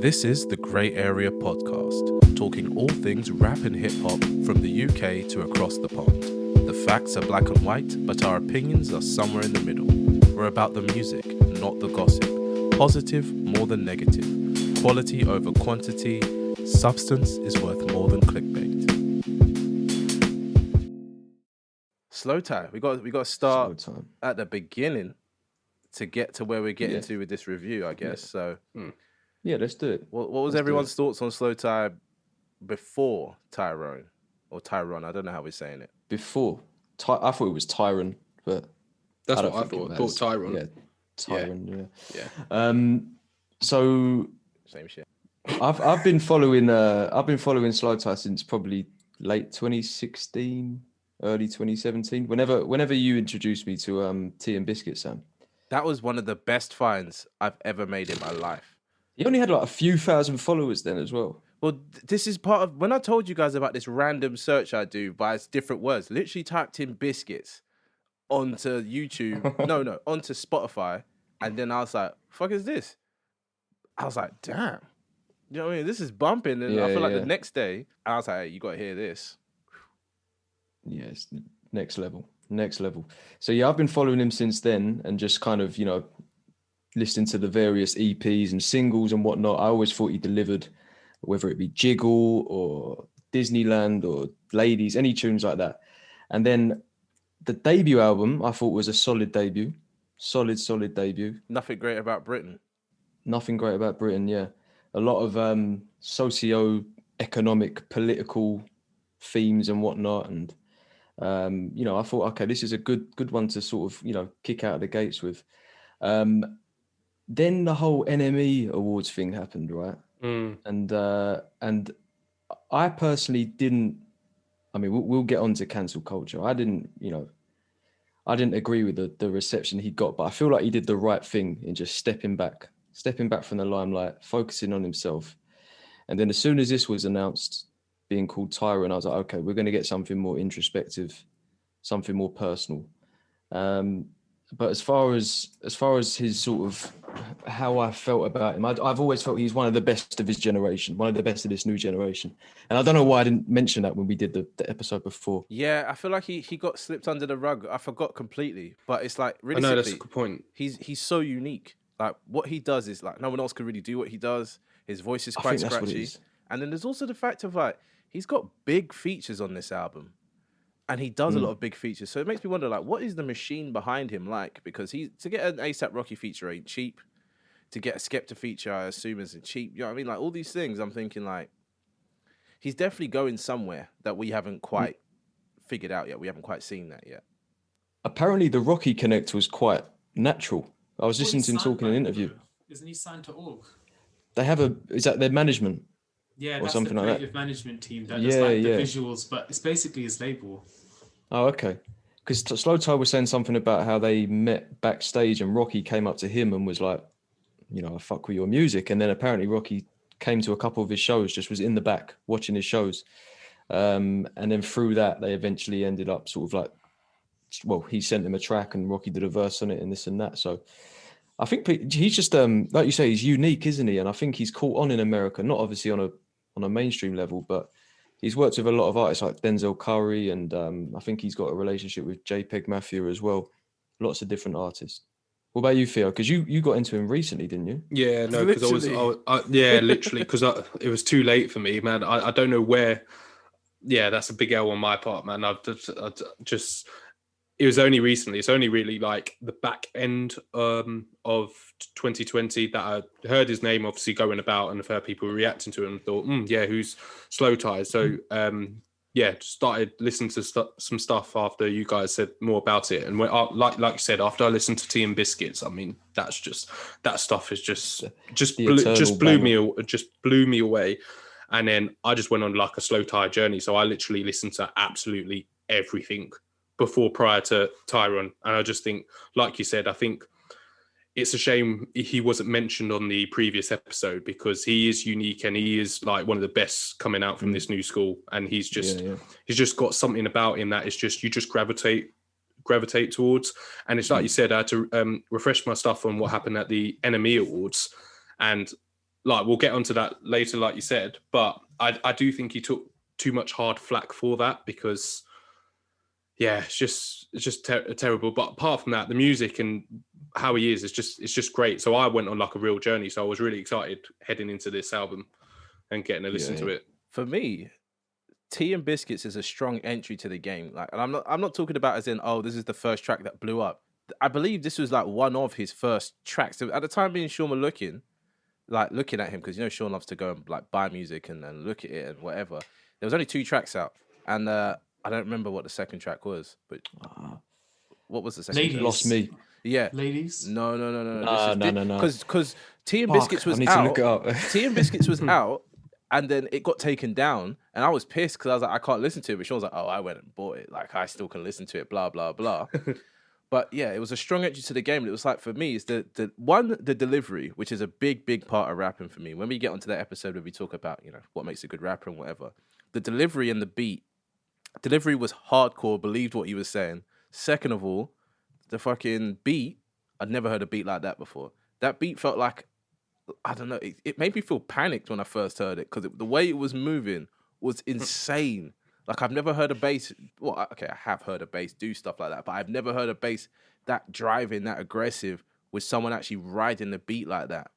This is the Grey Area Podcast, talking all things rap and hip-hop from the UK to across the pond. The facts are black and white, but our opinions are somewhere in the middle. We're about the music, not the gossip. Positive more than negative. Quality over quantity. Substance is worth more than clickbait. Slowthai. We got to start at the beginning to get to where we're getting to with this review, I guess. So, yeah, let's do it. What was everyone's thoughts on Slowthai before TYRON or TYRON? I don't know how we're saying it. Before, I thought it was TYRON, but that's what I thought. I thought TYRON. Yeah, TYRON. Yeah. So same shit. I've been following Slowthai since probably late 2016, early 2017. Whenever you introduced me to Tea and Biscuit, Sam. That was one of the best finds I've ever made in my life. He only had like a few thousand followers then as well. Well, this is part of when I told you guys about this random search I do by different words. Literally typed in biscuits onto YouTube, onto Spotify, and then I was like, "Fuck is this?" I was like, "Damn." You know what I mean? This is bumping. And I feel like the next day, I was like, hey, you got to hear this. Yeah, it's next level. So, yeah, I've been following him since then and just kind of, listening to the various EPs and singles and whatnot. I always thought he delivered, whether it be Jiggle or Disneyland or Ladies, any tunes like that. And then the debut album, I thought was a solid debut. Solid debut. Nothing Great About Britain. Nothing Great About Britain, yeah. A lot of socio-economic, political themes and whatnot. And, I thought, okay, this is a good one to sort of, kick out of the gates with. Then the whole NME Awards thing happened, right? And I personally didn't, we'll get on to cancel culture. I didn't agree with the reception he got, but I feel like he did the right thing in just stepping back from the limelight, focusing on himself. And then as soon as this was announced, being called TYRON, I was like, okay, we're going to get something more introspective, something more personal. But as far as his sort of how I felt about him, I've always felt he's one of the best of his generation, one of the best of this new generation. And I don't know why I didn't mention that when we did the episode before. Yeah, I feel like he got slipped under the rug. I forgot completely. But it's like, really, I know, that's a good point. He's so unique. Like, what he does is like, no one else can really do what he does. His voice is quite scratchy. And then there's also the fact of like, he's got big features on this album. And he does a lot of big features. So it makes me wonder, like, what is the machine behind him like? Because to get an A$AP Rocky feature ain't cheap. To get a Skepta feature, I assume, isn't cheap. You know what I mean? Like, all these things, I'm thinking, like, he's definitely going somewhere that we haven't quite figured out yet. We haven't quite seen that yet. Apparently, the Rocky Connect was quite natural. I was listening to him talking in an interview. Isn't he signed to Org? They have is that their management? Yeah, or that's something the like creative management team that does the visuals, but it's basically his label. Oh, okay. Because Slowthai was saying something about how they met backstage and Rocky came up to him and was like, I fuck with your music. And then apparently Rocky came to a couple of his shows, just was in the back watching his shows. And then through that, they eventually ended up sort of like, well, he sent him a track and Rocky did a verse on it and this and that. So I think he's just, like you say, he's unique, isn't he? And I think he's caught on in America, not obviously on a mainstream level, but he's worked with a lot of artists like Denzel Curry, and I think he's got a relationship with JPEG Mafia as well. Lots of different artists. What about you, Theo? Because you got into him recently, didn't you? Yeah, no, because literally, because it was too late for me, man. I don't know where. Yeah, that's a big L on my part, man. I just it was only recently. It's only really like the back end of 2020 that I heard his name obviously going about, and I've heard people reacting to it and thought, who's Slowthai? So started listening to some stuff after you guys said more about it, and when, like you said, after I listened to Tea and Biscuits, I mean that stuff is just blew me away, and then I just went on like a Slowthai journey. So I literally listened to absolutely everything prior to TYRON, and I just think, like you said, I think it's a shame he wasn't mentioned on the previous episode, because he is unique and he is like one of the best coming out from this new school, and he's just got something about him that is just, you just gravitate towards. And it's like you said, I had to refresh my stuff on what happened at the NME Awards, and like we'll get onto that later, like you said, but I do think he took too much hard flack for that because, yeah, it's just terrible. But apart from that, the music and how he is just great. So I went on like a real journey. So I was really excited heading into this album and getting to listen to it. For me, Tea and Biscuits is a strong entry to the game. Like, and I'm not talking about as in, oh, this is the first track that blew up. I believe this was like one of his first tracks. So at the time, being Sean were looking at him, because you know Sean loves to go and like buy music and look at it and whatever. There was only 2 tracks out, and I don't remember what the second track was, but what was the second? Ladies. track? Lost Me. Yeah. Ladies. No. No. Because Tea and Biscuits was I need out. to look it up. Tea and Biscuits was out, and then it got taken down, and I was pissed because I was like, I can't listen to it. But Sean was like, oh, I went and bought it. Like, I still can listen to it. Blah blah blah. But yeah, it was a strong entry to the game. It was like, for me, it's the delivery, which is a big part of rapping for me. When we get onto that episode where we talk about, you know, what makes a good rapper and whatever, the delivery and the beat. Delivery was hardcore, believed what he was saying. Second of all, the fucking beat, I'd never heard a beat like that before. That beat felt like, I don't know, it made me feel panicked when I first heard it, because the way it was moving was insane. Like, I've never heard a bass, well, okay, I have heard a bass do stuff like that, but I've never heard a bass that driving, that aggressive, with someone actually riding the beat like that.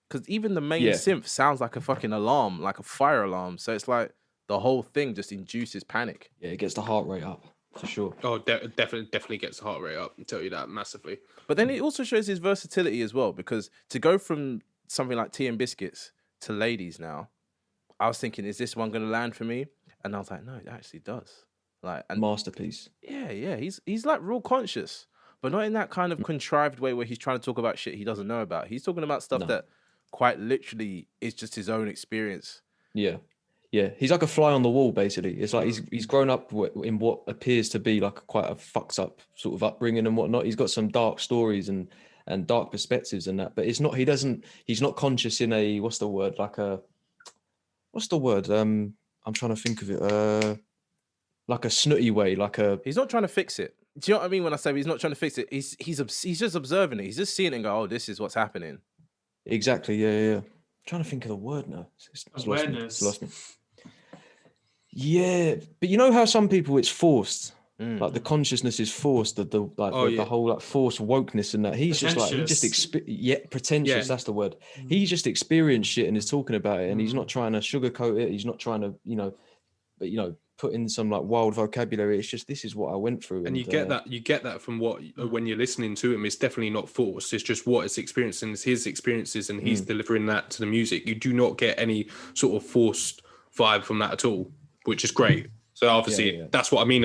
Because even the main synth sounds like a fucking alarm, like a fire alarm. So it's like, the whole thing just induces panic. Yeah, it gets the heart rate up, for sure. Oh, definitely gets the heart rate up. I'll tell you that massively. But then it also shows his versatility as well, because to go from something like Tea and Biscuits to Ladies now, I was thinking, is this one going to land for me? And I was like, no, it actually does. Like, and masterpiece. Yeah. He's like real conscious, but not in that kind of contrived way where he's trying to talk about shit he doesn't know about. He's talking about stuff that quite literally is just his own experience. Yeah, he's like a fly on the wall, basically. It's like he's grown up in what appears to be like quite a fucked up sort of upbringing and whatnot. He's got some dark stories and dark perspectives and that, but it's not. He's not conscious in a what's the word? I'm trying to think of it. Like a snooty way, He's not trying to fix it. Do you know what I mean when I say he's not trying to fix it? He's just observing it. He's just seeing it and go, oh, this is what's happening. Exactly. Yeah. I'm trying to think of the word now. It's Awareness. lost me. Yeah, but you know how some people it's forced. Like the consciousness is forced. The whole like forced wokeness and that. He's just like pretentious. That's the word. He just experienced shit and is talking about it, and he's not trying to sugarcoat it. He's not trying to, put in some like wild vocabulary. It's just, this is what I went through. And you get that from what when you're listening to him. It's definitely not forced. It's just what it's experiencing. It's his experiences, and he's delivering that to the music. You do not get any sort of forced vibe from that at all, which is great. So obviously that's what I mean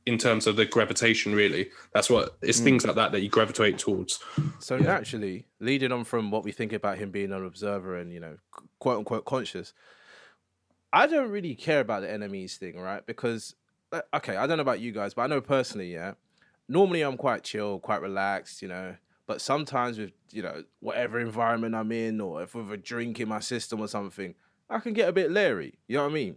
in terms of the gravitation, really. That's what it's things like that you gravitate towards. So naturally, leading on from what we think about him being an observer and, quote unquote conscious, I don't really care about the enemies thing, right? Because, okay, I don't know about you guys, but I know personally, normally I'm quite chill, quite relaxed, but sometimes with, whatever environment I'm in, or if with a drink in my system or something, I can get a bit leery, you know what I mean?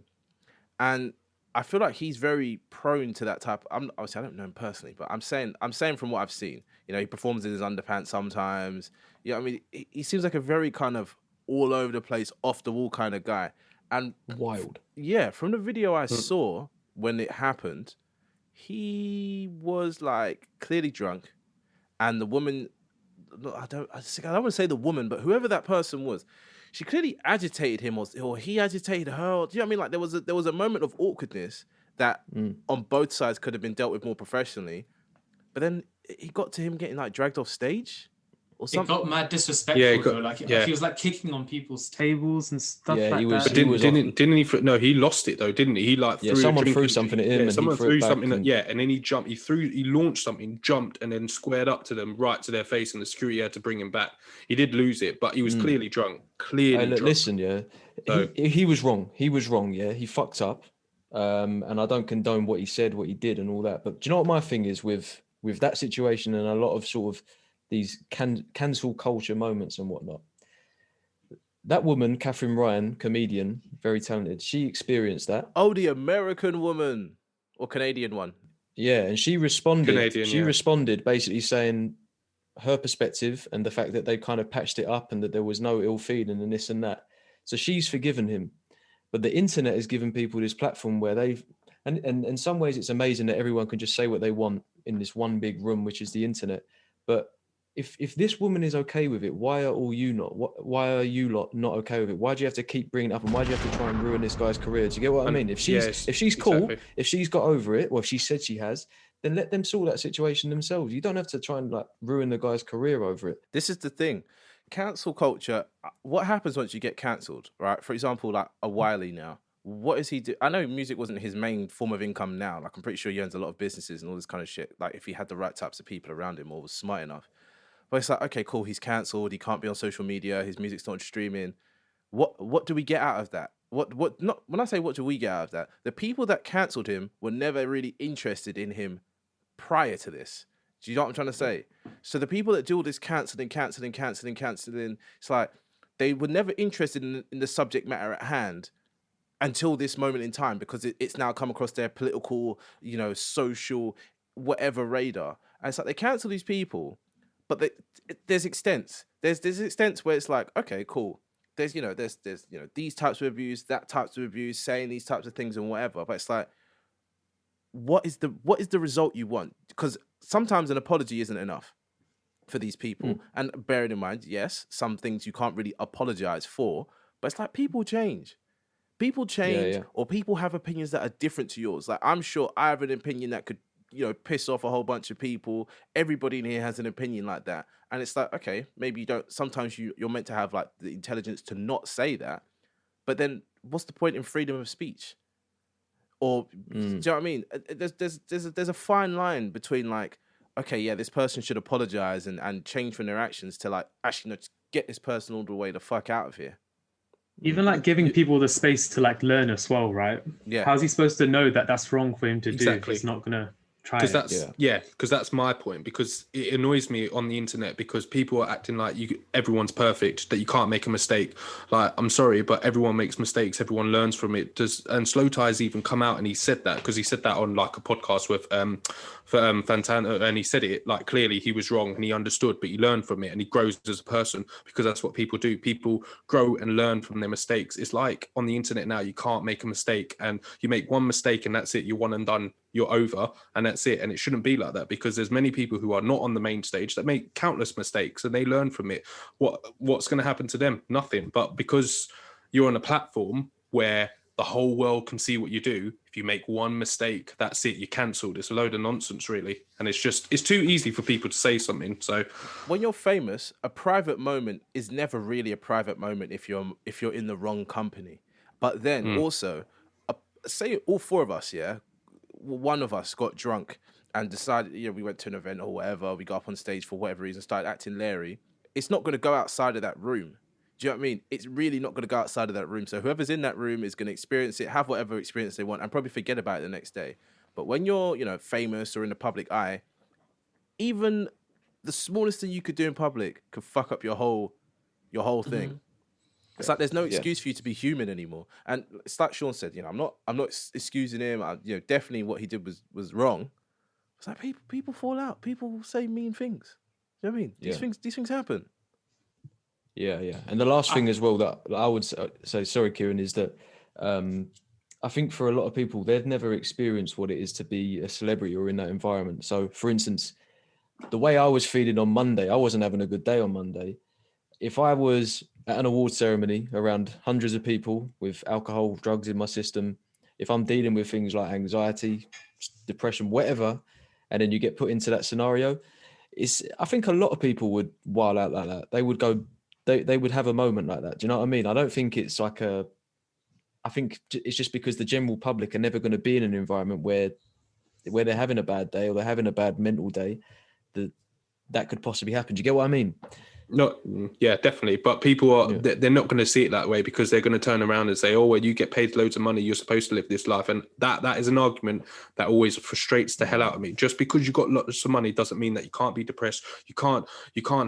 And I feel like he's very prone to that type. Obviously, I don't know him personally, but I'm saying from what I've seen. He performs in his underpants sometimes. I mean, he seems like a very kind of all over the place, off the wall kind of guy. And wild. From the video I saw when it happened, he was like clearly drunk, and the woman, I don't want to say the woman, but whoever that person was, she clearly agitated him, or he agitated her. Do you know what I mean? Like there was a moment of awkwardness that on both sides could have been dealt with more professionally, but then he got to him getting like dragged off stage or something. It got mad disrespectful though. He was like kicking on people's tables and stuff like that. But didn't he? No, he lost it though, didn't he? He like threw someone threw something at him. Yeah, someone threw something. And then he jumped. He launched something, jumped, and then squared up to them, right to their face, and the security had to bring him back. He did lose it, but he was clearly drunk. Listen, he was wrong. He was wrong. Yeah, he fucked up. And I don't condone what he said, what he did, and all that. But do you know what my thing is with that situation and a lot of sort of these cancel culture moments and whatnot? That woman, Catherine Ryan, comedian, very talented, she experienced that. Oh, the American woman or Canadian one? Yeah, and she responded. Responded basically saying, her perspective and the fact that they kind of patched it up and that there was no ill feeling and this and that. So she's forgiven him. But the internet has given people this platform where and in some ways it's amazing that everyone can just say what they want in this one big room, which is the internet. But if this woman is okay with it, why are all you not? Why are you lot not okay with it? Why do you have to keep bringing it up, and why do you have to try and ruin this guy's career? Do you get what I mean? If she's cool, exactly. If she's got over it, well, if she said she has, then let them sort that situation themselves. You don't have to try and like ruin the guy's career over it. This is the thing. Cancel culture, what happens once you get cancelled, right? For example, like a Wiley now, what does he do? I know music wasn't his main form of income now. Like, I'm pretty sure he owns a lot of businesses and all this kind of shit. Like, if he had the right types of people around him or was smart enough. But it's like, okay, cool, he's cancelled. He can't be on social media. His music's not streaming. What do we get out of that? Not when I say what do we get out of that, the people that cancelled him were never really interested in him prior to this. Do you know what I'm trying to say? So the people that do all this cancelling, it's like they were never interested in the subject matter at hand until this moment in time, because it's now come across their political, social, whatever radar. And it's like they cancel these people, but there's extents. There's extents where it's like, okay, cool. There's these types of abuse, that types of abuse, saying these types of things and whatever. But it's like, what is the result you want? Because sometimes an apology isn't enough for these people. And bearing in mind, yes, some things you can't really apologize for, but it's like people change. Or people have opinions that are different to yours. Like, I'm sure I have an opinion that could, piss off a whole bunch of people. Everybody in here has an opinion like that. And it's like, okay, maybe you don't, sometimes you're meant to have like the intelligence to not say that. But then what's the point in freedom of speech? Or do you know what I mean? There's a fine line between like, okay, yeah, this person should apologize and change from their actions to like, actually, no, just get this person all the way the fuck out of here. Even like giving people the space to like learn as well, right? Yeah. How's he supposed to know that that's wrong for him to do if he's not gonna try it? Because that's my point. Because it annoys me on the internet because people are acting like everyone's perfect, that you can't make a mistake. Like, I'm sorry, but everyone makes mistakes. Everyone learns from it. And slowthai's even come out and he said that, because he said that on like a podcast with Fantana, and he said it like clearly he was wrong and he understood, but he learned from it and he grows as a person, because that's what people do. People grow and learn from their mistakes. It's like on the internet now, you can't make a mistake, and you make one mistake and that's it. You're one and done. You're over, and that's it. And it shouldn't be like that, because there's many people who are not on the main stage that make countless mistakes and they learn from it. What's going to happen to them? Nothing. But because you're on a platform where the whole world can see what you do, if you make one mistake, that's it, you're cancelled. It's a load of nonsense, really. And it's too easy for people to say something. So when you're famous, a private moment is never really a private moment if you're in the wrong company. But then also, say all four of us, one of us got drunk and decided, we went to an event or whatever, we got up on stage for whatever reason, started acting Larry. It's not going to go outside of that room. Do you know what I mean? It's really not going to go outside of that room. So whoever's in that room is going to experience it, have whatever experience they want, and probably forget about it the next day. But when you're, famous or in the public eye, even the smallest thing you could do in public could fuck up your whole thing. It's like there's no excuse for you to be human anymore. And it's like Sean said, I'm not excusing him. Definitely what he did was wrong. It's like people fall out. People say mean things. Do you know what I mean? These things happen. Yeah. And the last thing as well that I would say, sorry, Kieran, is that I think for a lot of people, they've never experienced what it is to be a celebrity or in that environment. So, for instance, the way I was feeling on Monday, I wasn't having a good day on Monday. If I was at an award ceremony around hundreds of people with alcohol, drugs in my system, if I'm dealing with things like anxiety, depression, whatever, and then you get put into that scenario, I think a lot of people would wild out like that. They would go, they would have a moment like that. Do you know what I mean? I don't think it's like I think it's just because the general public are never going to be in an environment where they're having a bad day or they're having a bad mental day, that could possibly happen. Do you get what I mean? No, yeah, definitely. But people are, they're not going to see it that way, because they're going to turn around and say, oh, well, you get paid loads of money, you're supposed to live this life. And that is an argument that always frustrates the hell out of me. Just because you got lots of money doesn't mean that you can't be depressed. You can't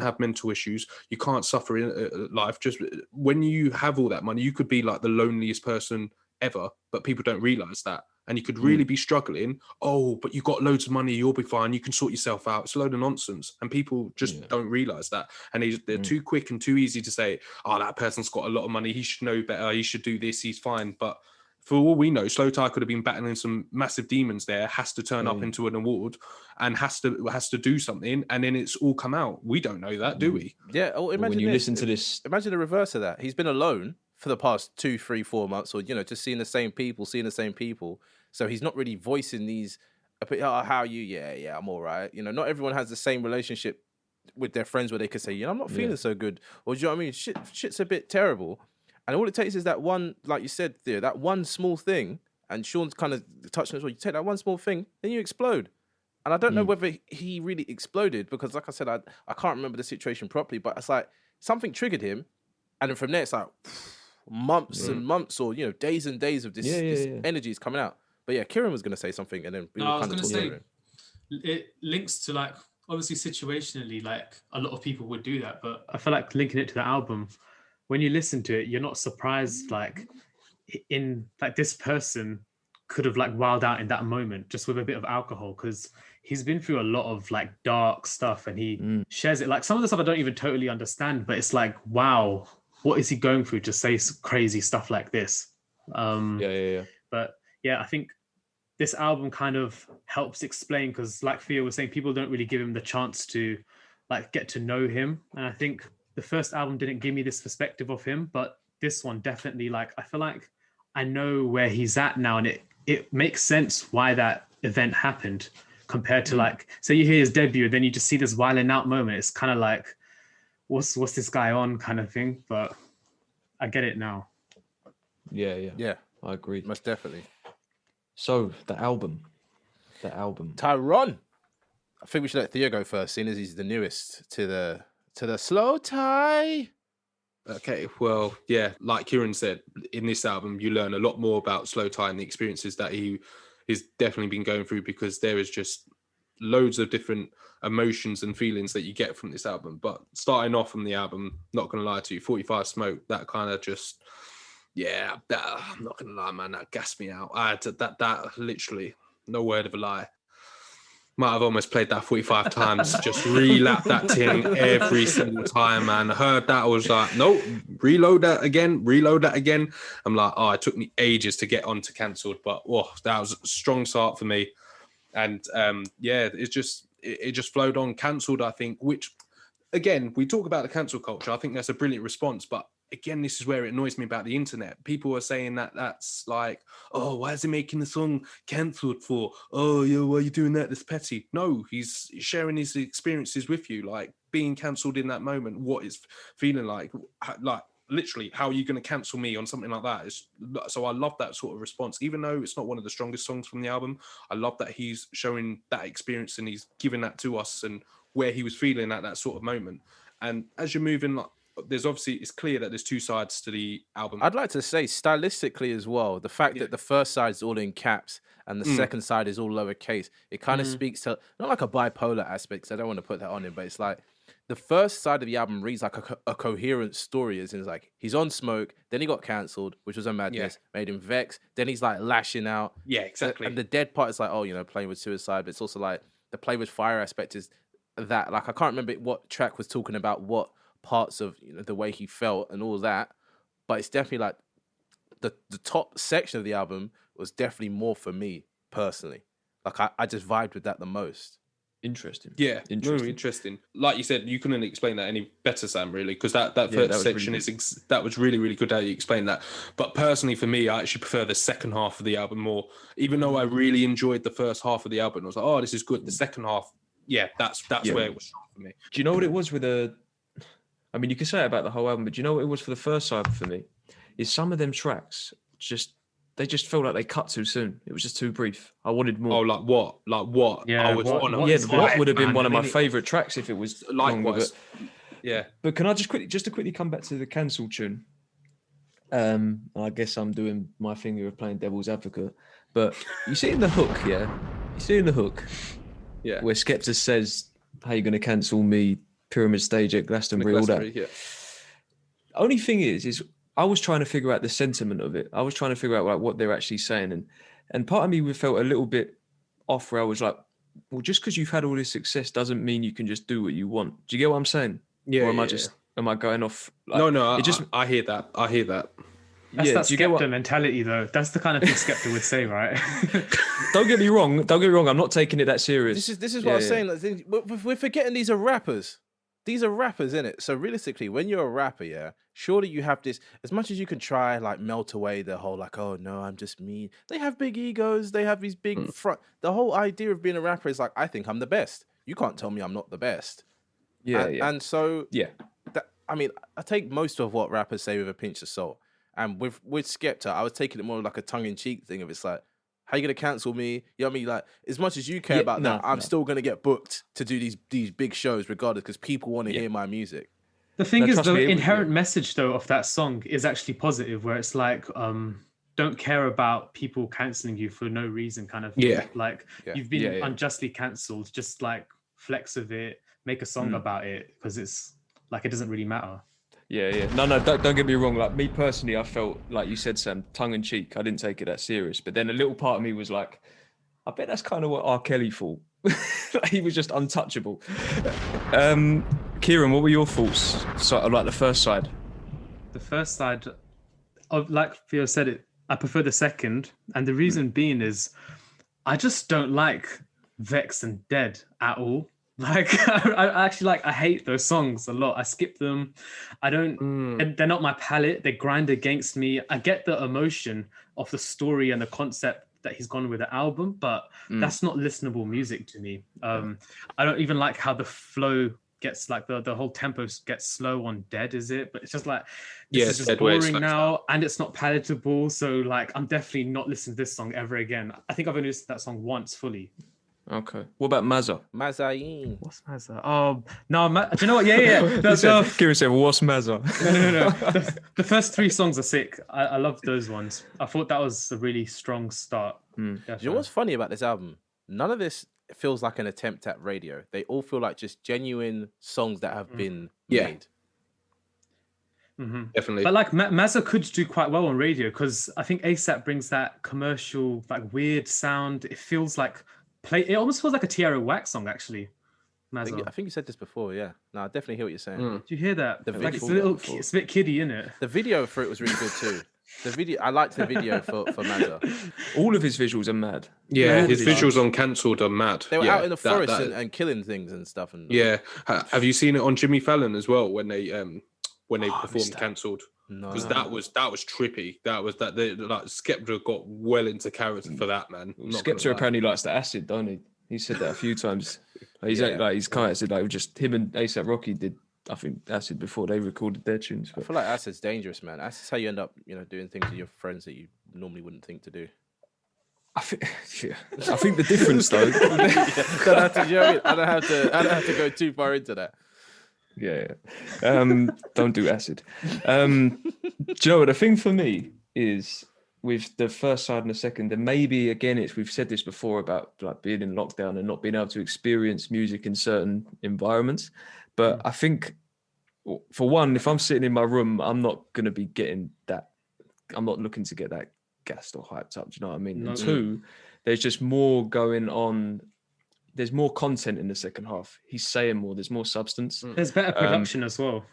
have mental issues. You can't suffer in life. Just when you have all that money, you could be like the loneliest person ever, but people don't realize that. and you could really be struggling. Oh, but you got loads of money, you'll be fine, you can sort yourself out. It's a load of nonsense, and people just don't realize that, and they're too quick and too easy to say, oh, that person's got a lot of money, he should know better, he should do this, he's fine. But for all we know, Slow Tie could have been battling some massive demons there, has to turn up into an award and has to do something, and then it's all come out. We don't know that, do we? Yeah. Oh, imagine when you listen to this, imagine the reverse of that. He's been alone for the past 2, 3, 4 months, or just seeing the same people. So he's not really voicing these. Oh, how are you? Yeah, I'm all right. Not everyone has the same relationship with their friends where they could say, I'm not feeling so good, or do you know what I mean? Shit's a bit terrible. And all it takes is that one, like you said, Theo, that one small thing, and Sean's kind of touched on it as well. You take that one small thing, then you explode. And I don't know whether he really exploded, because, like I said, I can't remember the situation properly, but it's like something triggered him. And then from there, it's like months and months, or, days and days of this energy is coming out. But yeah, Kieran was going to say something, and then I was going to say, it links to, like, obviously situationally, like, a lot of people would do that, but I feel like linking it to the album, when you listen to it, you're not surprised, like, this person could have, like, wilded out in that moment just with a bit of alcohol, because he's been through a lot of, like, dark stuff, and he shares it. Like, some of the stuff I don't even totally understand, but it's like, wow, what is he going through to say crazy stuff like this? But yeah, I think this album kind of helps explain, because, like Theo was saying, people don't really give him the chance to, like, get to know him. And I think the first album didn't give me this perspective of him, but this one definitely, like, I feel like I know where he's at now, and it makes sense why that event happened, compared to, like, say you hear his debut, then you just see this wilding out moment. It's kind of like, what's this guy on, kind of thing. But I get it now. Yeah, I agree, most definitely. So the album, TYRON. I think we should let Theo go first, seeing as he's the newest to the Slow Tie. Okay, well, yeah, like Kieran said, in this album, you learn a lot more about Slow Tie and the experiences that he's definitely been going through, because there is just loads of different emotions and feelings that you get from this album. But starting off from the album, not going to lie to you, 45 Smoke, that kind of just, I'm not going to lie, man, that gassed me out. I had to, that literally, no word of a lie. Might have almost played that 45 times, just relap that thing every single time, man. I heard that, I was like, nope, reload that again. I'm like, it took me ages to get onto Cancelled, but that was a strong start for me. And it just flowed on. Cancelled, I think, which, again, we talk about the cancel culture. I think that's a brilliant response, but again, this is where it annoys me about the internet. People are saying that's like, oh, why is he making the song cancelled for? Oh, yeah, why are you doing that? That's petty. No, he's sharing his experiences with you, like being cancelled in that moment, what it's feeling like literally, how are you going to cancel me on something like that? So I love that sort of response, even though it's not one of the strongest songs from the album. I love that he's showing that experience and he's giving that to us and where he was feeling at that sort of moment. And as you're moving, it's clear that there's two sides to the album. I'd like to say stylistically as well, the fact that the first side is all in caps and the second side is all lowercase, it kind of speaks to, not like a bipolar aspect, so I don't want to put that on him, but it's like the first side of the album reads like a coherent story, as in, it's like he's on smoke, then he got cancelled, which was a madness, made him vex, then he's like lashing out. Yeah, exactly. And the dead part is like, playing with suicide, but it's also like the play with fire aspect is that, like, I can't remember what track was talking about what parts of the way he felt and all that, but it's definitely like the top section of the album was definitely more for me personally. Like I just vibed with that the most. Interesting. Yeah, interesting. Like you said, you couldn't explain that any better, Sam, really, because that first section really that was really, really good how you explained that. But personally, for me, I actually prefer the second half of the album more. Even though I really enjoyed the first half of the album, I was like, oh, this is good. The second half, that's where it was strong for me. Do you know what it was with I mean, you could say it about the whole album, but do you know what it was for the first side for me? Is some of them tracks they just felt like they cut too soon. It was just too brief. I wanted more. Oh, like what? Like what? Yeah, what would have been one of my favourite tracks if it was likewise. Yeah. But can I just to quickly come back to the cancel tune? I guess I'm doing my finger of playing devil's advocate, but you see in the hook, where Skepta says, "How you going to cancel me? Pyramid stage at Glastonbury, all that." Yeah. Only thing is I was trying to figure out the sentiment of it. I was trying to figure out like what they're actually saying, and And part of me felt a little bit off where I was like, well, just because you've had all this success doesn't mean you can just do what you want. Do you get what I'm saying? Yeah. Or am I going off? Like, No, I hear that. That's that Skepta mentality, though. That's the kind of thing Skepta would say, right? Don't get me wrong. I'm not taking it that serious. This is what I was saying. Like, we're forgetting these are rappers. These are rappers, innit? So realistically, when you're a rapper, yeah, surely you have this. As much as you can try, like, melt away the whole, like, oh no, I'm just me. They have big egos. They have these big front. The whole idea of being a rapper is like, I think I'm the best. You can't tell me I'm not the best. And so, I mean, I take most of what rappers say with a pinch of salt. And with Skepta, I was taking it more like a tongue-in-cheek thing of it's like, how you gonna cancel me? You know what I mean? Like, as much as you care about that, I'm still gonna get booked to do these big shows regardless because people want to hear my music. The thing is, the inherent message though of that song is actually positive, where it's like, don't care about people canceling you for no reason, kind of thing. Like you've been unjustly cancelled, just like flex of it, make a song about it because it's like it doesn't really matter. Yeah. No, don't get me wrong. Like me personally, I felt like you said, Sam, tongue in cheek. I didn't take it that serious. But then a little part of me was like, I bet that's kind of what R. Kelly thought. He was just untouchable. Kieran, what were your thoughts? So, like the first side. The first side, like Theo said, it. I prefer the second, and the reason being is, I just don't like Vex and Dead at all. Like I hate those songs a lot. I skip them. I don't. They're not my palette. They grind against me. I get the emotion of the story and the concept that he's gone with the album, but that's not listenable music to me. I don't even like how the flow gets like the whole tempo gets slow on Dead, is it? But it's just like this is just boring now, and it's not palatable. So like I'm definitely not listening to this song ever again. I think I've only listened to that song once fully. Okay. What about Mazza? Mazayin. What's Mazza? Oh, no. Do you know what? Yeah. Kieran said, well, what's Mazza? No. The first three songs are sick. I love those ones. I thought that was a really strong start. You know what's funny about this album? None of this feels like an attempt at radio. They all feel like just genuine songs that have been made. Mm-hmm. Definitely. But like Mazza could do quite well on radio because I think ASAP brings that commercial, like weird sound. It feels like... It almost feels like a TYRON Wax song, actually. I think you said this before, yeah. No, I definitely hear what you're saying. Do you hear that? It's a bit kiddie, isn't it? The video for it was really good too. I liked the video for Mazza. All of his visuals are mad. Yeah, his visuals on Cancelled are mad. They were out in the forest and killing things and stuff. And have you seen it on Jimmy Fallon as well when they performed Cancelled? No, because that was trippy. Skepta got well into character for that, man. Skepta apparently likes the acid, don't he? He said that a few times. He's kind of said like just him and A$AP Rocky did, I think, acid before they recorded their tunes. But... I feel like acid's dangerous, man. Acid's how you end up, doing things with your friends that you normally wouldn't think to do. I think the difference though. I don't have to go too far into that. Yeah. Don't do acid. Do you know what the thing for me is with the first side and the second, and maybe again we've said this before about like being in lockdown and not being able to experience music in certain environments. But I think for one, if I'm sitting in my room, I'm not gonna be getting that. I'm not looking to get that gassed or hyped up. Do you know what I mean? No. And two, there's just more going on. There's more content in the second half. He's saying more. There's more substance. There's better production as well.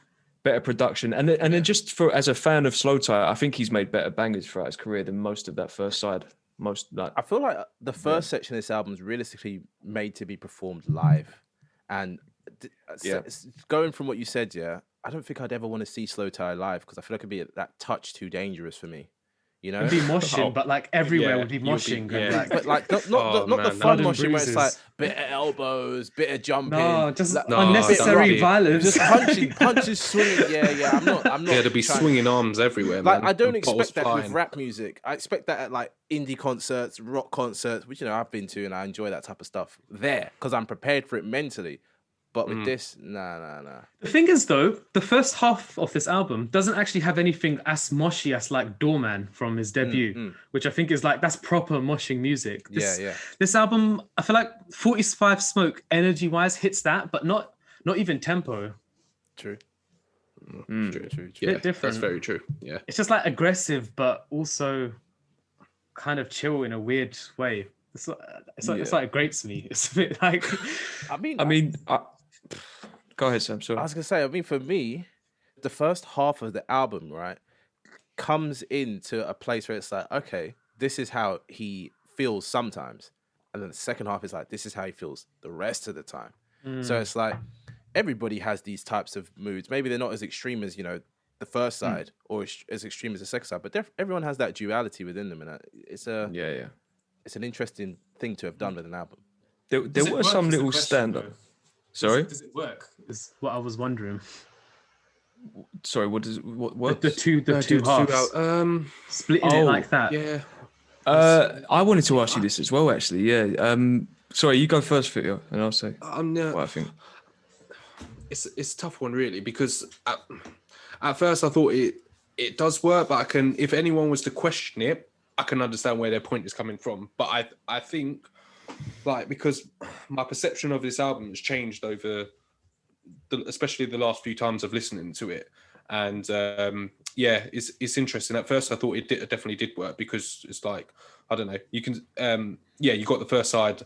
Better production, and then just as a fan of slowthai, I think he's made better bangers throughout his career than most of that first side. I feel like the first section of this album is realistically made to be performed live, and going from what you said, I don't think I'd ever want to see slowthai live because I feel like it'd be that touch too dangerous for me. It'd be moshing, but like everywhere would be moshing. But like not the fun moshing where it's like bit of elbows, bit of jumping. No, just unnecessary violence. Just punches swinging. Yeah. I'm not. Yeah, there'd be swinging arms everywhere. Like man. I don't expect that with rap music. I expect that at like indie concerts, rock concerts, which I've been to, and I enjoy that type of stuff there because I'm prepared for it mentally. But with this, nah. The thing is, though, the first half of this album doesn't actually have anything as moshy as like Doorman from his debut, which I think is like, that's proper moshing music. This album, I feel like 45 Smoke, energy-wise, hits that, but not even tempo. True. True. Yeah, different. That's very true. Yeah. It's just like aggressive, but also kind of chill in a weird way. It's like it grates me. It's a bit like. Go ahead, Sam. Sorry. I was gonna say. I mean, for me, the first half of the album, right, comes into a place where it's like, okay, this is how he feels sometimes, and then the second half is like, this is how he feels the rest of the time. So it's like everybody has these types of moods. Maybe they're not as extreme as the first side or as extreme as the second side, but everyone has that duality within them, and it's an interesting thing to have done with an album. There were some little stand-up. Sorry, does it work? Is what I was wondering. Sorry, what the two halves? Splitting it like that. Yeah. I wanted to ask you this as well, actually. Yeah. Sorry, you go first, Fitio, and I'll say what I think. It's a tough one, really, because at first I thought it does work, but if anyone was to question it, I can understand where their point is coming from. But I think, like, because my perception of this album has changed over, especially the last few times of listening to it, and it's interesting. At first I thought it definitely did work, because it's like, I don't know, you can you got the first side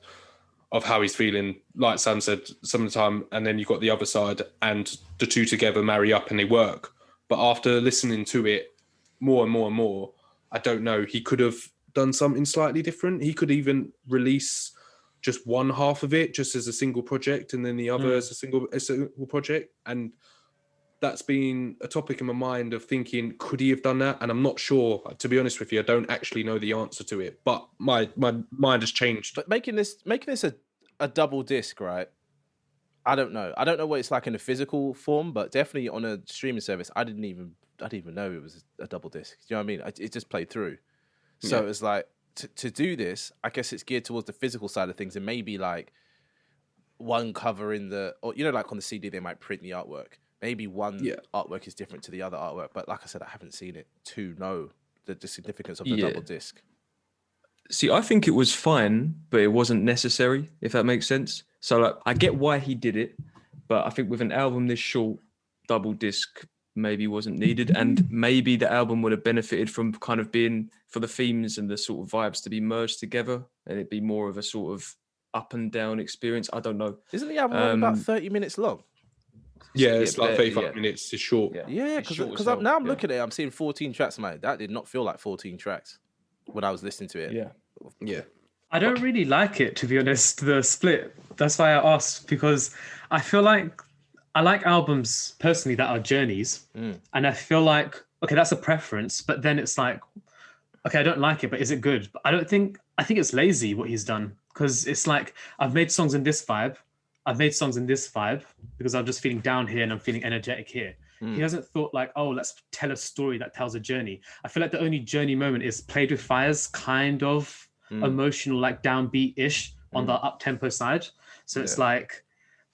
of how he's feeling, like Sam said, some of the time, and then you got the other side, and the two together marry up and they work. But after listening to it more and more and more, I don't know, he could have done something slightly different. He could even release just one half of it just as a single project, and then the other as a single project. And that's been a topic in my mind of thinking, could he have done that? And I'm not sure, to be honest with you. I don't actually know the answer to it, but my mind has changed. But making this a double disc, right? I don't know what it's like in a physical form, but definitely on a streaming service, I didn't even know it was a double disc. Do you know what I mean? It just played through. So it's like, to do this, I guess it's geared towards the physical side of things, and maybe like one cover or like on the CD, they might print the artwork. Maybe one artwork is different to the other artwork, but like I said, I haven't seen it to know the significance of the double disc. See, I think it was fine, but it wasn't necessary, if that makes sense. So like, I get why he did it, but I think with an album this short, double disc maybe wasn't needed, and maybe the album would have benefited from kind of being, for the themes and the sort of vibes to be merged together, and it'd be more of a sort of up and down experience. I don't know. Isn't the album only about 30 minutes long? Yeah, it's like 35 minutes. It's short. Yeah, because now I'm looking at it, I'm seeing 14 tracks. That did not feel like 14 tracks when I was listening to it. Yeah. I don't really like it, to be honest, the split. That's why I asked, because I feel like I like albums personally that are journeys. And I feel like, okay, that's a preference, but then it's like, okay, I don't like it, but is it good? But I think it's lazy what he's done, because it's like, I've made songs in this vibe. I've made songs in this vibe because I'm just feeling down here and I'm feeling energetic here. He hasn't thought like, oh, let's tell a story that tells a journey. I feel like the only journey moment is Played with Fire's kind of emotional, like downbeat-ish on the up-tempo side. So it's like,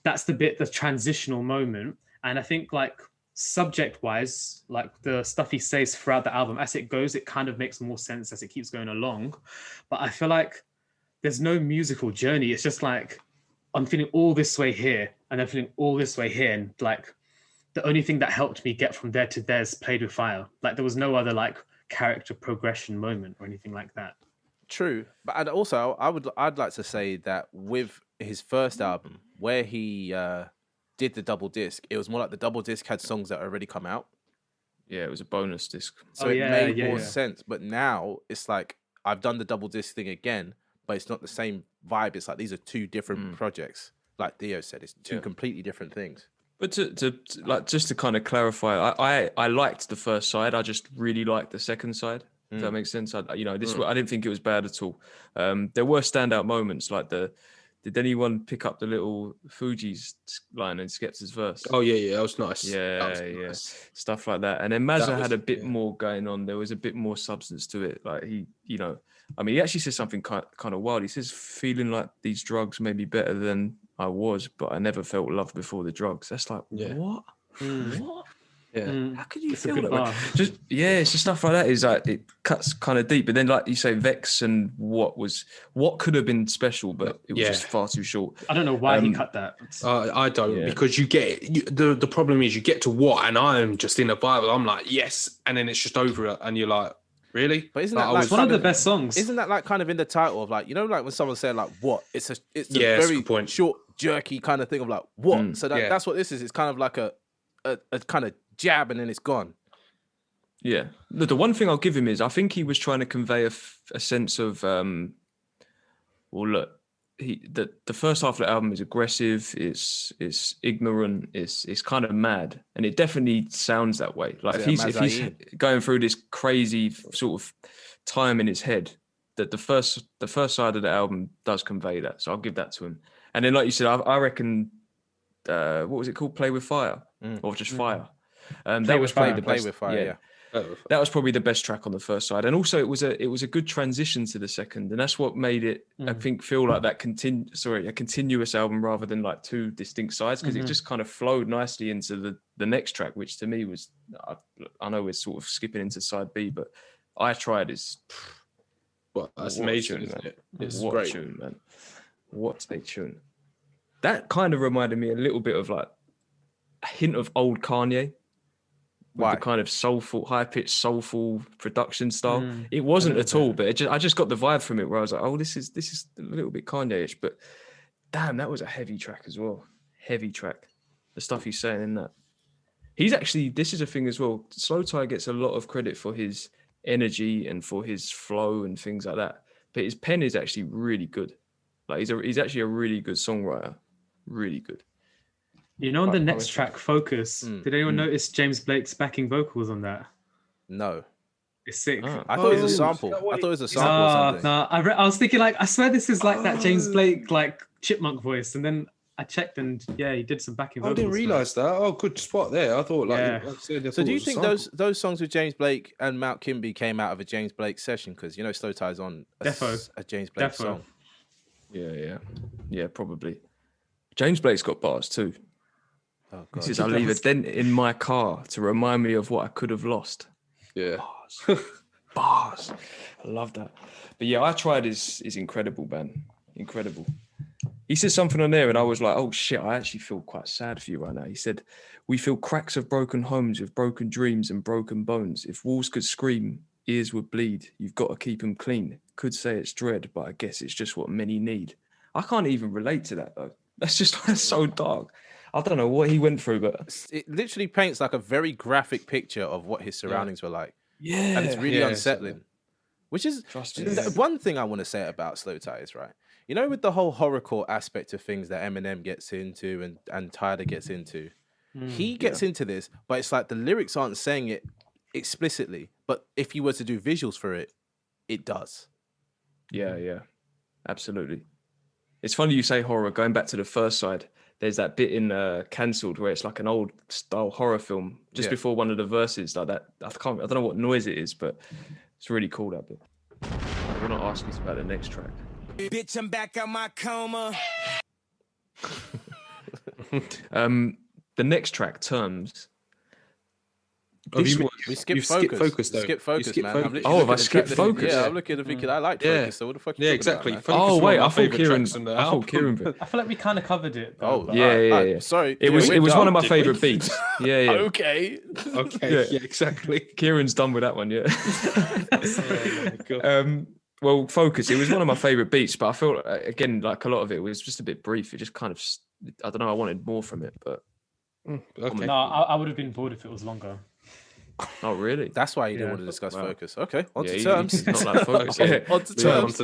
that's the transitional moment. And I think like subject-wise, like the stuff he says throughout the album, as it goes, it kind of makes more sense as it keeps going along. But I feel like there's no musical journey. It's just like, I'm feeling all this way here, and I'm feeling all this way here. And like, the only thing that helped me get from there to there is Played with Fire. Like, there was no other like character progression moment or anything like that. True. But also, I'd like to say that with his first album, where he did the double disc, it was more like the double disc had songs that already come out. Yeah, it was a bonus disc. So it made more sense. But now it's like, I've done the double disc thing again, but it's not the same vibe. It's like, these are two different projects. Like Theo said, it's two completely different things. But to like, just to kind of clarify, I liked the first side. I just really liked the second side. If that makes sense. I didn't think it was bad at all. There were standout moments, like did anyone pick up the little Fuji's line in Skepta's verse? Oh yeah, that was nice. Yeah, stuff like that. And then Mazza had a bit more going on. There was a bit more substance to it. Like he actually says something kind of wild. He says, feeling like these drugs may be better than I was, but I never felt love before the drugs. That's like, what? What? Yeah. How could you feel that way? It's just stuff like that. Is like, it cuts kind of deep. But then, like you say, Vex and what could have been special, but it was just far too short. I don't know why he cut that. I don't, because you get the problem is you get to what, and I'm just in a vibe. I'm like, yes, and then it's just over it, and you're like, Really? But isn't Like, that like It's one of the best songs. Isn't that like kind of in the title of like, you know, like when someone said like what? It's a Yeah, that's a very good point. short, jerky kind of thing of like what? So Yeah. that's what this is. It's kind of like a kind of jab and then it's gone. Yeah. The one thing I'll give him is I think he was trying to convey a sense of, well, look, the first half of the album is aggressive, it's ignorant, it's kind of mad, and it definitely sounds that way. Like if he's going through this crazy sort of time in his head, that the first side of the album does convey that. So I'll give that to him. And then, like you said, I reckon, what was it called? Play with Fire, or just Fire. That was probably the best. Play with Fire, yeah. That was probably the best track on the first side, and also it was a good transition to the second, and that's what made it, I think, feel like that a continuous album rather than like two distinct sides, because it just kind of flowed nicely into the next track, which to me was, I know we're sort of skipping into side B, but I Tried is, that's amazing, tune, isn't man. it? It's What great. a tune, man! What a tune! That kind of reminded me a little bit of like a hint of old Kanye. With the kind of soulful, high-pitched, soulful production style. It wasn't at all, but I just got the vibe from it where I was like, oh, this is a little bit Kanye-ish, but damn, that was a heavy track as well. Heavy track. The stuff he's saying in that. He's actually, this is a thing as well, slowthai gets a lot of credit for his energy and for his flow and things like that, but his pen is actually really good. Like he's actually a really good songwriter. Really good. You know, on the next track, Focus, did anyone notice James Blake's backing vocals on that? No. It's sick. I thought it was a sample. I thought it was a sample or something. No, I was thinking like, I swear this is like that James Blake like chipmunk voice, and then I checked and yeah, he did some backing vocals. I didn't realise that. Oh, good spot there. I thought like, so do you think those songs with James Blake and Mount Kimby came out of a James Blake session? Because you know slowthai's on a James Blake song. Yeah, probably. James Blake's got bars too. Oh, God. He says, I leave a dent in my car to remind me of what I could have lost. Yeah. Bars. I love that. But yeah, I Tried is incredible, man. Incredible. He said something on there and I was like, oh shit, I actually feel quite sad for you right now. He said, we feel cracks of broken homes with broken dreams and broken bones. If walls could scream, ears would bleed. You've got to keep them clean. Could say it's dread, but I guess it's just what many need. I can't even relate to that though. That's so dark. I don't know what he went through, but it literally paints like a very graphic picture of what his surroundings were like. Yeah. And it's really unsettling. Which is one thing I want to say about slowthai is, right? You know, with the whole horrorcore aspect of things that Eminem gets into and Tyler gets into, he gets into this, but it's like the lyrics aren't saying it explicitly. But if you were to do visuals for it, it does. Yeah. Absolutely. It's funny you say horror. Going back to the first side, there's that bit in Cancelled where it's like an old style horror film just before one of the verses, like that. I don't know what noise it is, but it's really cool, that bit. I want to ask you about the next track. Bitch, I'm back out my coma. The next track, Terms. We skipped Focus though. Skip Focus, man. Focus. Have I skipped Focus? Yeah, I'm looking and thinking I like Focus, so what the fuck are you talking exactly. about, Focus Oh is wait, one I of my thought favourite Kieran. tracks on the I thought album. Kieran. I feel like we kind of covered it. Oh, Yeah. Sorry. It was one of my favourite did we? beats. Yeah. Okay. Okay, yeah, exactly. Kieran's done with that one, yeah. Oh my God. Well, Focus, it was one of my favourite beats, but I felt, again, like a lot of it was just a bit brief. It just kind of, I don't know, I wanted more from it, but... Okay. No, I would have been bored if it was longer. Oh, really? That's why you didn't want to discuss Focus. Okay, on to Yeah, Terms. it's not like Focus. Okay, on to Terms.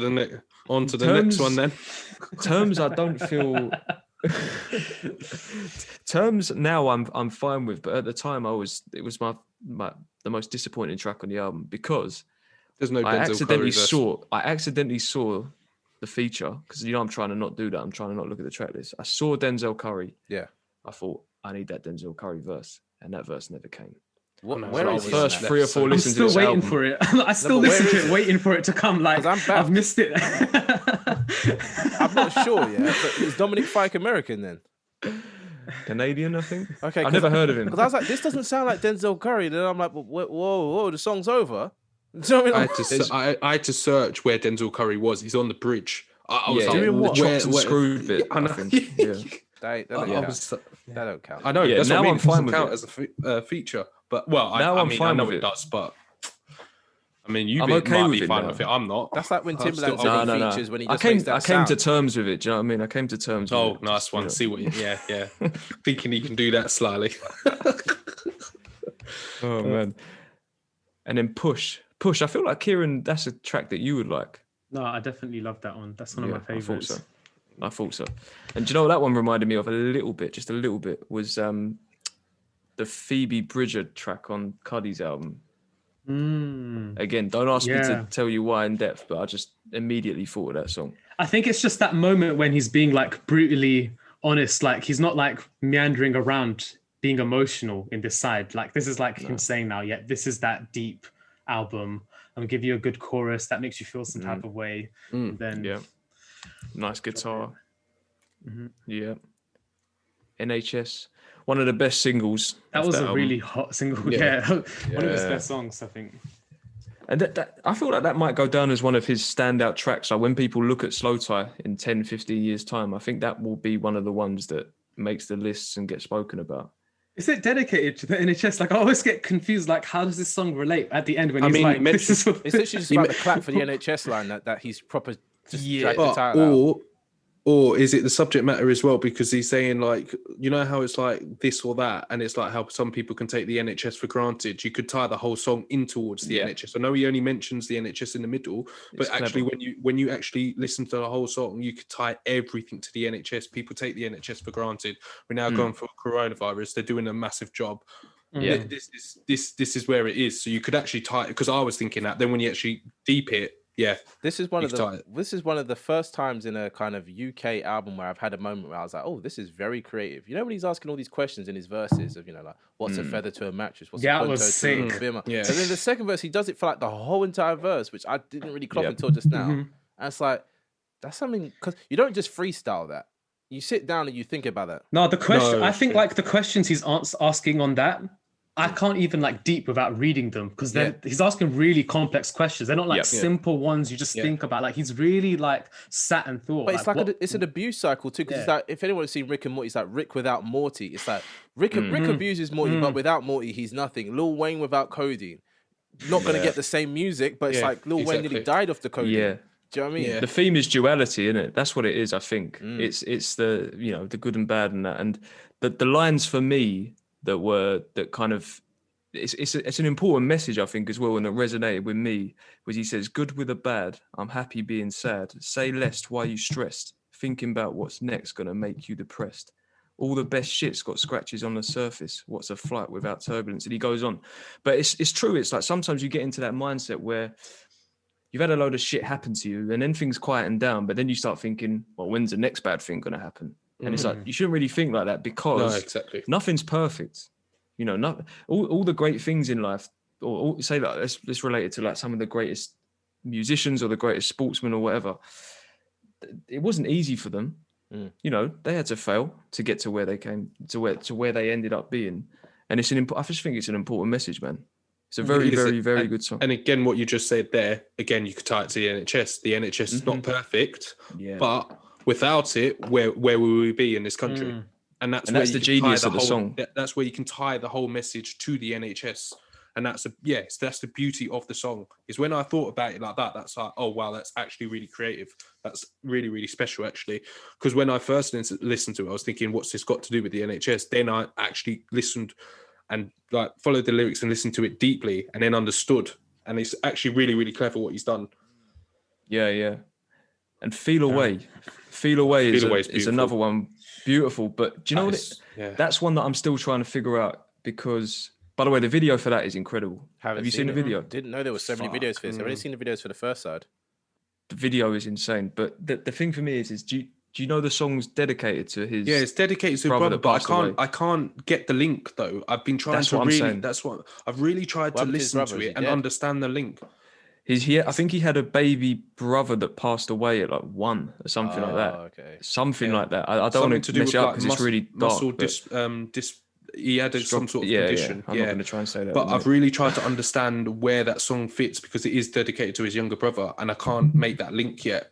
On to the next one then. Terms, I don't feel... Terms now I'm fine with, but at the time it was my the most disappointing track on the album because There's no I Denzel accidentally saw the feature because I'm trying to not do that. I'm trying to not look at the track list. I saw Denzel Curry. Yeah. I thought I need that Denzel Curry verse, and that verse never came. Where is the first 3 or 4 I'm listens to still this waiting album. for it. I still listen to it, waiting for it to come. Like I've missed it. I'm not sure yet, but is Dominic Fike American then? Canadian, I think. Okay, I've never heard of him. Because I was like, this doesn't sound like Denzel Curry. Then I'm like, whoa, the song's over. Do you know what I mean? I had to search where Denzel Curry was. He's on the bridge. I was like, doing what? Where, Chopped and screwed bit. I know. I think. Yeah. That don't count. I know. Yeah, that's now what I mean. I'm fine It with doesn't it. count as a feature. But well, Now I I'm mean, fine I know with it it. does, but I mean, you I'm might okay with be it fine now. with it. I'm not. That's like when I'm still- Timbaland's No. features when he I just makes that came to sound. terms with it. Do you know what I mean? I came to terms. Oh, with it. nice Just, one. See what? Yeah. Thinking he can do that slyly. Oh man. And then push. I feel like Kieran, that's a track that you would like. No, I definitely love that one. That's one of my favorites. I thought so. And do you know what that one reminded me of just a little bit, was the Phoebe Bridger track on Cuddy's album. Again, don't ask me to tell you why in depth, but I just immediately thought of that song. I think it's just that moment when he's being like brutally honest. Like he's not like meandering around being emotional in this side. Like this is like him saying now, yeah, this is that deep album. I'm gonna give you a good chorus that makes you feel some type of way. And then nice guitar. Yeah. NHS, one of the best singles. That was a really hot single. One of his best songs, I think. And that I feel like that might go down as one of his standout tracks. Like when people look at slowthai in 10, 15 years time, I think that will be one of the ones that makes the lists and gets spoken about. Is it dedicated to the NHS? Like I always get confused. Like how does this song relate at the end when he's like, "This is what..." It's literally just about the clap for the NHS line that he's proper just dragged the title out. Or is it the subject matter as well? Because he's saying like, you know how it's like this or that, and it's like how some people can take the NHS for granted. You could tie the whole song in towards the NHS. I know he only mentions the NHS in the middle, but actually when you actually listen to the whole song, you could tie everything to the NHS. People take the NHS for granted. We're now going for coronavirus. They're doing a massive job. Yeah, this is where it is. So you could actually tie it, because I was thinking that. Then when you actually deep it. Yeah, this is one of the first times in a kind of UK album where I've had a moment where I was like, "Oh, this is very creative." You know, when he's asking all these questions in his verses of, like, what's a feather to a mattress? What's a punto to a bimmer? Yeah. And then the second verse, he does it for like the whole entire verse, which I didn't really clock until just now. And it's like, that's something, because you don't just freestyle that. You sit down and you think about that. No, the question. I think like the questions he's asking on that, I can't even like deep without reading them, because then he's asking really complex questions. They're not like simple ones you just think about. Like he's really like sat and thought. But it's like it's an abuse cycle too, because it's like, if anyone's seen Rick and Morty, it's like Rick without Morty. It's like Rick abuses Morty, but without Morty, he's nothing. Lil Wayne without codeine, not gonna get the same music, but it's like Lil Wayne nearly died off the codeine. Yeah. Do you know what I mean? Yeah. The theme is duality, isn't it? That's what it is, I think. It's the, the good and bad and that. And the lines for me that kind of, it's an important message, I think, as well, and that resonated with me, was he says, "Good with a bad, I'm happy being sad. Say less, why you stressed? Thinking about what's next gonna make you depressed. All the best shit's got scratches on the surface. What's a flight without turbulence?" And he goes on. But it's true. It's like sometimes you get into that mindset where you've had a load of shit happen to you, and then things quieten down, but then you start thinking, well, when's the next bad thing gonna happen? And it's like, you shouldn't really think like that, because nothing's perfect. Not all the great things in life, or say that, let's relate it to like some of the greatest musicians or the greatest sportsmen or whatever. It wasn't easy for them. They had to fail to get to where they came, to where they ended up being. And I just think it's an important message, man. It's a very, very, very good song. And again, what you just said there, again, you could tie it to the NHS. The NHS is not perfect, but without it, where will we be in this country? And that's the genius of the song. That's where you can tie the whole message to the NHS. And that's the beauty of the song. Is when I thought about it like that, that's like, oh wow, that's actually really creative. That's really, really special, actually. Because when I first listened to it, I was thinking, what's this got to do with the NHS? Then I actually listened and like followed the lyrics and listened to it deeply, and then understood. And it's actually really, really clever what he's done. Yeah. And Feel Away is another one. Beautiful, but do you know what? That's one that I'm still trying to figure out, because, by the way, the video for that is incredible. Have you seen the video? Didn't know there were so many videos for this. I've only seen the videos for the first side. The video is insane, but the thing for me is do you know the song's dedicated to his? Yeah, it's dedicated to his brother, but I can't get the link though. I've been trying I've really tried to listen to it and understand the link. I think he had a baby brother that passed away at like 1 or something like that. Okay. Something like that. I don't want to mess it up because it's really dark. He had some sort of condition. I'm not going to try and say that. But I've really tried to understand where that song fits, because it is dedicated to his younger brother, and I can't make that link yet.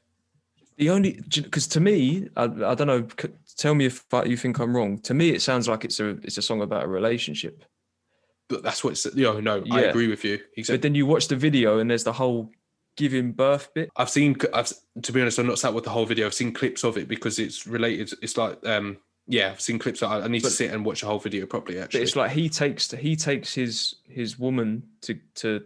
Because to me, I don't know. Tell me if you think I'm wrong. To me, it sounds like it's a song about a relationship. that's what it's, I agree with you. But then you watch the video and there's the whole giving birth bit. I've to be honest, I'm not sat with the whole video. I've seen clips of it because it's related. It's like, I've seen clips. I need to sit and watch the whole video properly, actually. But it's like he takes his woman to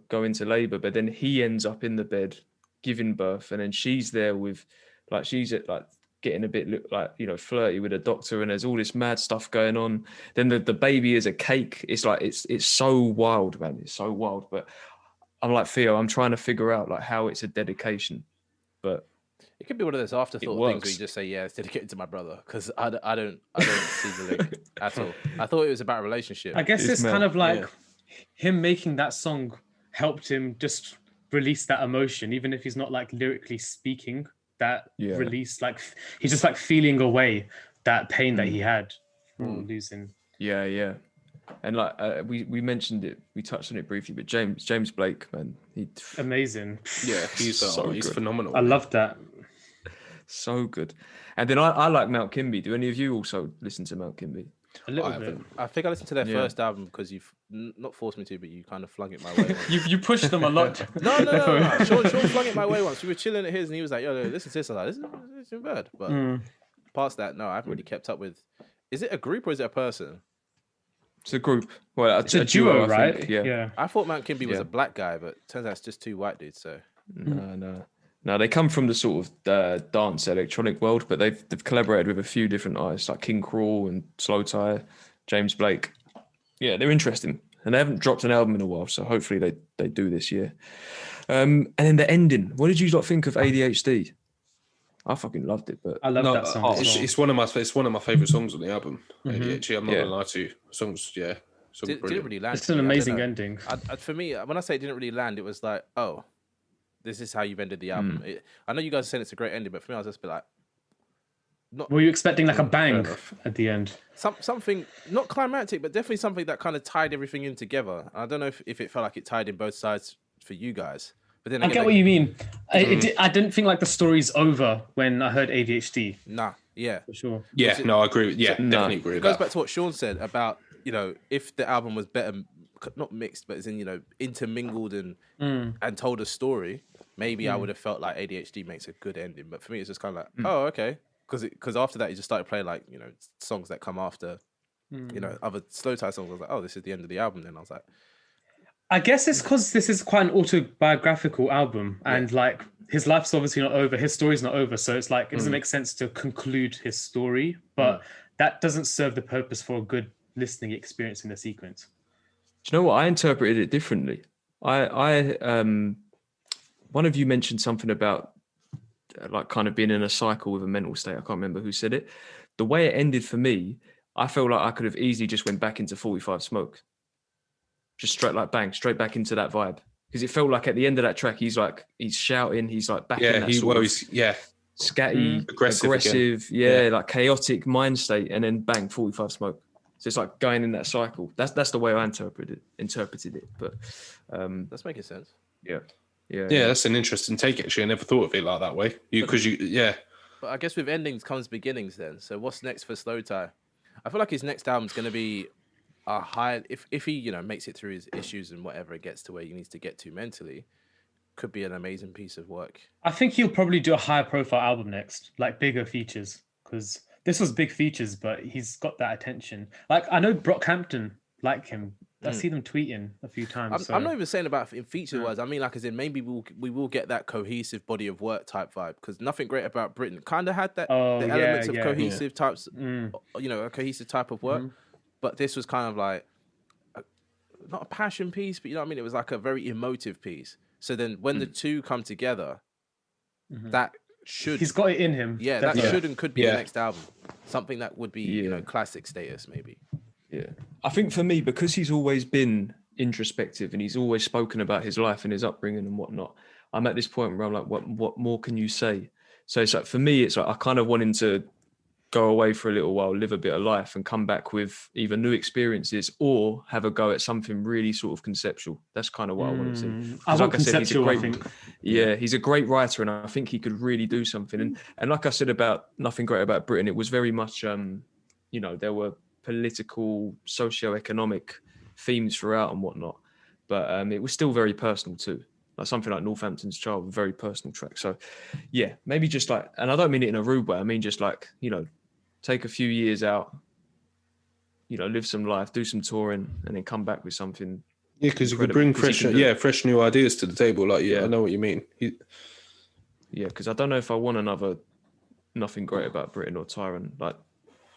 go into labor, but then he ends up in the bed giving birth, and then she's there with, like, she's at, like, getting a bit like, flirty with a doctor, and there's all this mad stuff going on. Then the baby is a cake. It's like, it's so wild, man. It's so wild. But I'm like, Theo, I'm trying to figure out like how it's a dedication, but it could be one of those afterthought things where you just say, yeah, it's dedicated to my brother, because I don't see the link at all. I thought it was about a relationship. I guess it's kind of like him making that song helped him just release that emotion, even if he's not like lyrically speaking. That release, like he's just like feeling away that pain that he had from losing. Yeah. And like we mentioned it, we touched on it briefly, but James Blake, man, amazing. Yeah, he's phenomenal. I love that. So good. And then I like Mount Kimby. Do any of you also listen to Mount Kimby? A little bit. I think I listened to their first album because you've not forced me to, but you kind of flung it my way. you pushed them a lot. No. Sean flung it my way once. We were chilling at his, and he was like, "Yo, listen to this." I was like, "This isn't bad." But past that, no, I haven't really kept up with. Is it a group or is it a person? It's a group. Well, it's a duo, right? Think. Yeah. I thought Mount Kimby was a black guy, but turns out it's just two white dudes. So no, they come from the sort of dance electronic world, but they've collaborated with a few different artists like King Cruel and Slowthai, James Blake. Yeah, they're interesting, and they haven't dropped an album in a while, so hopefully they do this year. And then the ending. What did you lot think of ADHD? I fucking loved it, but I love that song. It's one of my favorite songs on the album. ADHD, I'm not gonna lie to you. Songs, didn't really land. It's an amazing ending. For me, when I say it didn't really land, it was like, oh, this is how you've ended the album. I know you guys are saying it's a great ending, but for me, I was just a bit like, were you expecting like a bang at the end? Something not climactic, but definitely something that kind of tied everything in together. I don't know if it felt like it tied in both sides for you guys. But then again, I get what you mean. I didn't think like the story's over when I heard ADHD. Nah, yeah, for sure. Yeah, I agree. Definitely agree. It goes back to what Sean said about if the album was better, not mixed, but as in intermingled and told a story. Maybe I would have felt like ADHD makes a good ending. But for me, it's just kind of like, oh, okay, because after that, he just started playing like songs that come after, other Slowthai songs. I was like, oh, this is the end of the album. Then I was like. I guess it's because this is quite an autobiographical album, and like his life's obviously not over, his story's not over, so it's like it doesn't make sense to conclude his story, but that doesn't serve the purpose for a good listening experience in the sequence. Do you know what? I interpreted it differently. I one of you mentioned something about like kind of being in a cycle with a mental state. I can't remember who said it. The way it ended for me, I felt like I could have easily just went back into 45 Smoke. Just straight back into that vibe, because it felt like at the end of that track he's shouting, he's like back in that scatty, aggressive, like chaotic mind state, and then bang, 45 Smoke. So it's like going in that cycle. That's the way I interpreted it. But that's making sense. Yeah, that's an interesting take. Actually, I never thought of it like that way. But I guess with endings comes beginnings. Then, so what's next for Slowthai? I feel like his next album's going to be a high. If he makes it through his issues and whatever it gets to where he needs to get to mentally, could be an amazing piece of work. I think he'll probably do a higher profile album next, like bigger features, because this was big features, but he's got that attention. Like I know Brockhampton like him. I see them tweeting a few times. I'm not even saying about in feature wise. I mean, like as in maybe we will get that cohesive body of work type vibe, because Nothing Great About Britain kind of had that elements of cohesive types, a cohesive type of work. But this was kind of like not a passion piece, but it was like a very emotive piece. So then when the two come together, that should he's got it in him. Yeah, that should and could be the next album. Something that would be classic status maybe. Yeah, I think for me, because he's always been introspective and he's always spoken about his life and his upbringing and whatnot, I'm at this point where I'm like, what more can you say? So it's like for me, it's like I kind of want him to go away for a little while, live a bit of life, and come back with either new experiences or have a go at something really sort of conceptual. That's kind of what I want to see. Like I said, he's a great writer, and I think he could really do something. And like I said about Nothing Great About Britain, it was very much, there were political, socio-economic themes throughout and whatnot. But it was still very personal too. Like something like Northampton's Child, a very personal track. So yeah, maybe just like, and I don't mean it in a rude way. I mean just like, you know, take a few years out, you know, live some life, do some touring, and then come back with something. Yeah, because you could bring fresh new ideas to the table. Like, I know what you mean. Yeah, because I don't know if I want another Nothing Great About Britain or TYRON. Like,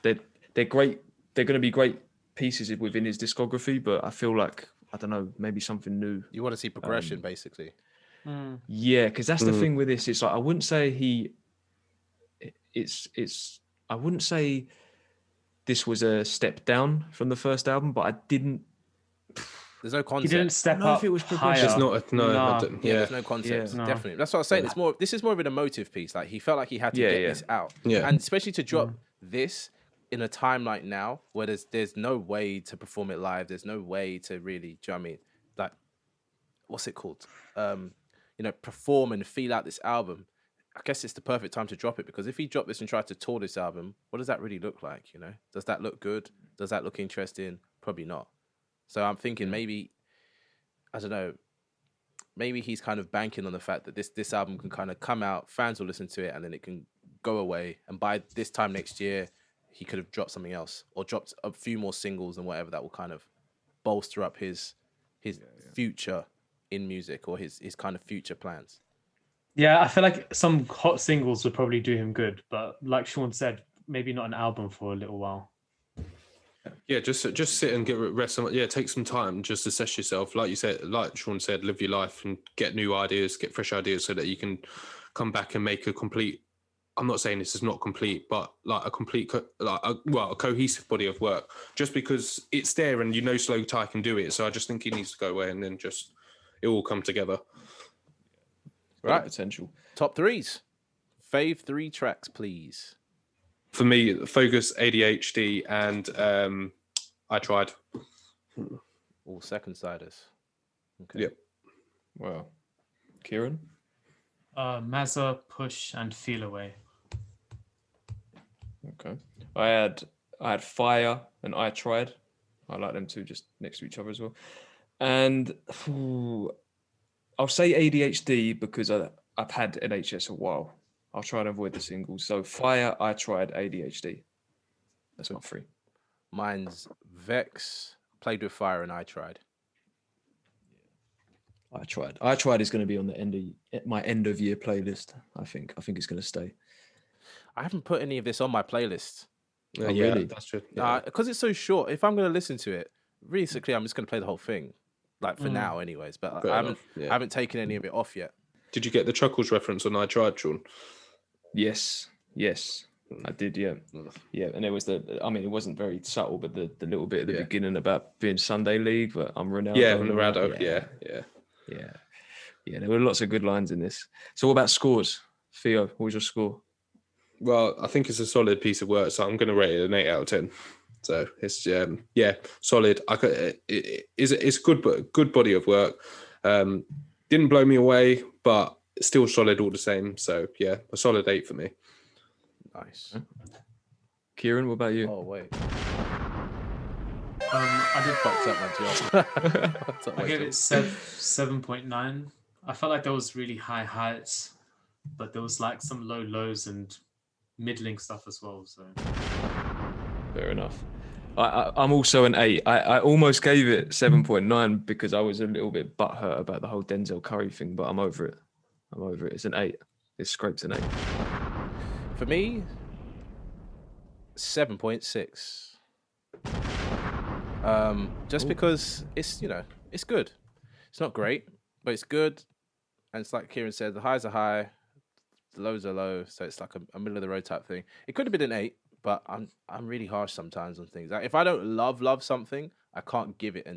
they're great. They're going to be great pieces within his discography, but I feel like, I don't know, maybe something new. You want to see progression, basically. Yeah, because that's the thing with this. It's like, I wouldn't say I wouldn't say this was a step down from the first album, but I didn't. There's no concept. He didn't step I up. If it was progression. It's not. There's no concept. Definitely. That's what I was saying. This is more of an emotive piece. Like, he felt like he had to get this out. Yeah. And especially to drop this in a time like now where there's no way to perform it live. There's no way to really, do you know what I mean? Like, what's it called? Perform and feel out this album. I guess it's the perfect time to drop it, because if he dropped this and tried to tour this album, what does that really look like? You know, does that look good? Does that look interesting? Probably not. So I'm thinking maybe, I don't know, maybe he's kind of banking on the fact that this album can kind of come out, fans will listen to it, and then it can go away. And by this time next year, he could have dropped something else or dropped a few more singles and whatever that will kind of bolster up his future in music, or his kind of future plans. Yeah, I feel like some hot singles would probably do him good, but like Sean said, maybe not an album for a little while. Yeah, just sit and get rest. Yeah, take some time, just assess yourself. Like you said, like Sean said, live your life and get new ideas, get fresh ideas, so that you can come back and make a complete. I'm not saying this is not complete, but like a complete, a cohesive body of work. Just because it's there and you know slowthai can do it, so I just think he needs to go away and then just it will come together. Right, potential. Top threes, fave 3 tracks, please. For me, Focus, ADHD, and I Tried. All second-siders. Okay. Yep. Wow. Kieran? Mazza, Push, and Feel Away. Okay. I had Fire and I Tried. I like them two just next to each other as well. And I'll say ADHD because I've had NHS a while. I'll try and avoid the singles. So Fire, I Tried, ADHD. That's my 3. Mine's Vex, Played with Fire, and I Tried. I Tried. I Tried is going to be on my end of year playlist. I think it's going to stay. I haven't put any of this on my playlist. Yeah, really? That's true. Because it's so short. If I'm going to listen to it, realistically, I'm just going to play the whole thing. Like, for now, anyways. But I haven't taken any of it off yet. Did you get the Chuckles reference on I Tried, Sean? Yes, I did. Yeah, and it was it wasn't very subtle, but the little bit at the beginning about being Sunday League, but I'm Ronaldo. Yeah, Ronaldo. Yeah. There were lots of good lines in this. So, what about scores, Theo? What was your score? Well, I think it's a solid piece of work, so I'm going to rate it an 8 out of 10. So it's solid. It's good body of work. Didn't blow me away, but still solid all the same. So yeah, a solid 8 for me. Nice. Kieran, what about you? Oh wait. I did fucked up my job. I gave it 7.9. I felt like there was really high heights, but there was like some low lows and middling stuff as well. So fair enough. I'm also an 8. I almost gave it 7.9 because I was a little bit butthurt about the whole Denzel Curry thing, but I'm over it. It's an 8. It scrapes an 8. For me, 7.6. Just because it's it's good. It's not great, but it's good. And it's like Kieran said, the highs are high, the lows are low, so it's like a middle of the road type thing. It could have been an 8. But I'm really harsh sometimes on things. Like if I don't love something, I can't give it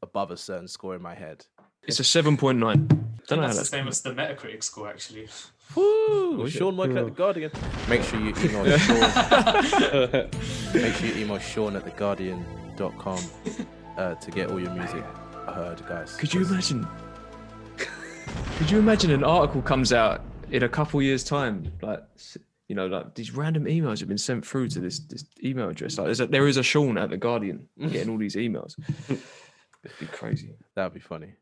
above a certain score in my head. It's a 7.9. Don't know. That's the same as the Metacritic score, actually. Woo! Sean working at the Guardian. Make sure you email Sean. Make sure you email Sean at theguardian.com to get all your music heard, guys. Could you imagine? Could you imagine an article comes out in a couple years' time, like? Like these random emails have been sent through to this email address. Like there is a Sean at the Guardian getting all these emails. It'd be crazy. That'd be funny.